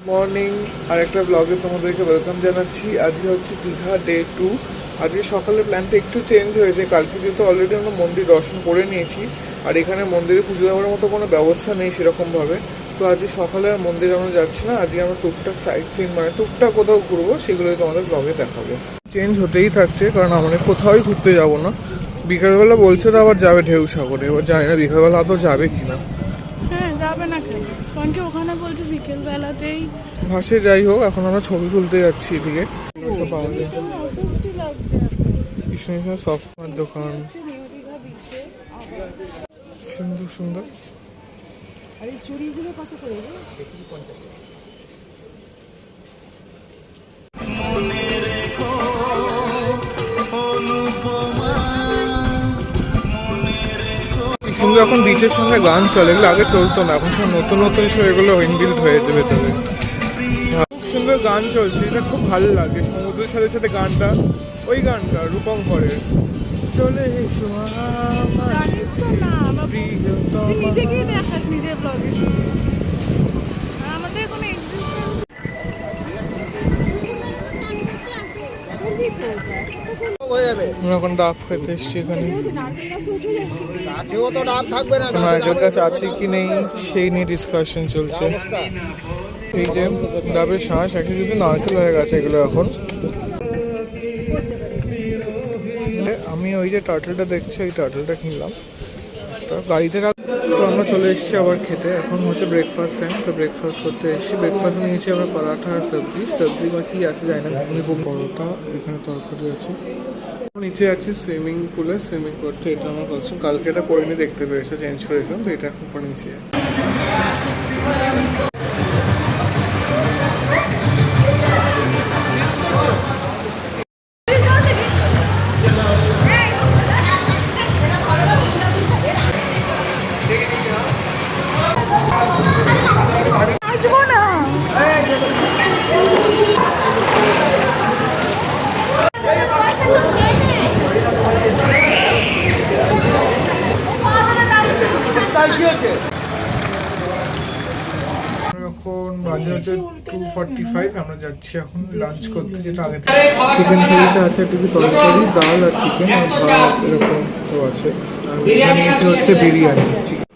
Morning আর একটা ব্লগে তোমাদেরকে ওয়েলকাম জানাচ্ছি। আজকে হচ্ছে দীঘা ডে 2। আজকে সকালে প্ল্যানটা একটু চেঞ্জ হয়েছে। কালকে যেহেতু অলরেডি আমরা মন্দির দর্শন করে নিয়েছি, আর এখানে মন্দিরে পুজো দেওয়ার মতো কোনো ব্যবস্থা নেই সেরকমভাবে, তো আজকে সকালে আর মন্দিরে আমরা যাচ্ছি না। আজকে আমরা টুকটাক সাইড সিন মানে টুকটাক কোথাও ঘুরবো, সেগুলোই তোমাদের ব্লগে দেখাবো। চেঞ্জ হতেই থাকছে, কারণ আমরা কোথাওই ঘুরতে যাবো না। বিকালবেলা বলছে তো আবার যাবে ঢেউ সাগরে, এবার জানি না বিকালবেলা তো যাবে কিনা। হ্যাঁ যাবে না কেন, কারণ কি ওখানে বলছে বিকেল বেলাতেই ভাসে। যাই হোক, এখন আমরা ছবি তুলতে যাচ্ছি এদিকে। পাওয়া যায় অস্বস্তি লাগছে। কৃষ্ণ সফটওয়্যার দোকান, নিউ দীঘা বিচে সুন্দর সুন্দর। আর এই চুড়িগুলো কত করে রে? সুন্দর। এখন বিচের সঙ্গে গান চলে, এগুলো আগে চলতো না, এখন সব নতুন নতুন শো এগুলো ইনবিল্ট হয়েছে ভেতরে। সুন্দর গান চলছে, এটা খুব ভালো লাগে। সমুদ্রের সাথে সাথে গানটা, ওই গানটা রূপম ভরের চলে এসো আমার জানিস তো না, আমার প্রিয়তমা। তুই নিজে গিয়ে দেখাস নিজের ব্লগে। আর আমাদের কোনো এক্সিস্টেন্স আমরা এখন ডাব খেতে এসছি এখানে। কাছেও তো ডাব থাকবে না। নারকেল গাছ আছে কি নেই সেই নিয়ে ডিসকাশন চলছে। এই যে ডাবের শ্বাস একই, যদি নারকেল হয়ে গেছে এগুলো এখন। আমি ওই যে টার্টেলটা দেখছি, ওই টার্টেলটা কিনলাম, তো গাড়িতে তো আমরা চলে এসেছি আবার খেতে। এখন হচ্ছে ব্রেকফাস্ট টাইম, তো ব্রেকফাস্ট করতে এসেছি। ব্রেকফাস্ট নিয়েছি আমরা পরাঠা আর সবজি বা কি আছে জানি না, ঘুগনি পরোটা, এখানে তরকারি আছে। নিচে আছি সুইমিং পুলে সুইমিং করতে। এটা আমার কস্টিউম, কালকে এটা পরিনি দেখতে পেয়েছে, চেঞ্জ করেছিলাম, তো এটা এখন পরে নিচে। আসবো না। এখন বাজে হচ্ছে 2:45। আমরা যাচ্ছি এখন লাঞ্চ করতে, যেটা আগে থেকে চিকেন থালিটা আছে, একটু কি তরকারি, ডাল আর চিকেন আর ভাত এরকম তো আছে। আর এখানে হচ্ছে বিরিয়ানি চিকেন।